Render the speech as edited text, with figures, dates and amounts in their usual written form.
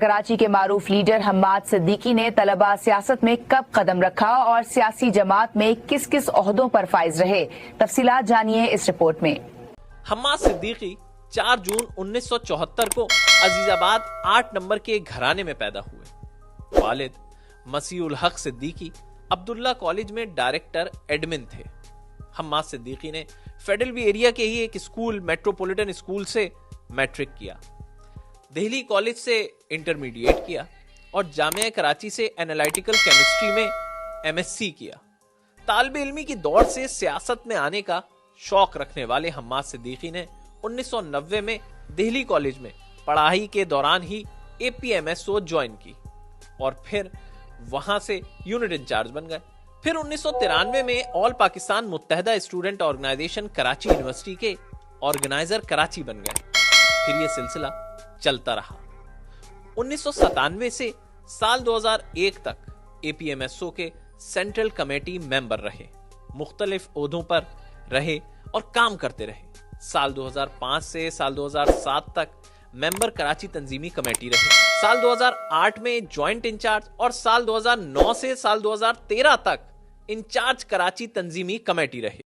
کراچی کے معروف لیڈر حماد صدیقی نے طلبہ سیاست میں کب قدم رکھا اور سیاسی جماعت میں کس کس عہدوں پر فائز رہے، تفصیلات جانیے اس رپورٹ میں۔ حماد صدیقی 4 جون 1974 کو عزیز آباد 8 نمبر کے گھرانے میں پیدا ہوئے۔ والد مسیح الحق صدیقی عبداللہ کالج میں ڈائریکٹر ایڈمن تھے۔ حماد صدیقی نے فیڈرل وی ایریا کے ہی ایک اسکول میٹروپولیٹن اسکول سے میٹرک کیا، دہلی کالج سے انٹرمیڈیٹ کیا اور جامعہ کراچی سے انالائٹیکل کیمسٹری میں ایم ایس سی کیا۔ طالب علمی کی دوڑ سے سیاست میں آنے کا شوق رکھنے والے حماد صدیقی نے 1990 میں دہلی کالج میں پڑھائی کے دوران ہی A P M S O join کی اور پھر وہاں سے یونٹ انچارج بن گئے۔ پھر 1993 میں آل پاکستان متحدہ اسٹوڈنٹ آرگنائزیشن کراچی یونیورسٹی کے آرگنائزر کراچی بن گئے۔ پھر یہ سلسلہ چلتا رہا۔ 1997 سے سال 2001 تک اے پی ایم ایس او کے سینٹرل کمیٹی ممبر رہے، مختلف عہدوں پر رہے اور کام کرتے رہے۔ سال 2005 سے سال 2007 تک ممبر کراچی تنظیمی کمیٹی رہے۔ سال 2008 میں جوائنٹ انچارج اور سال 2009 سے سال 2013 تک انچارج کراچی تنظیمی کمیٹی رہے۔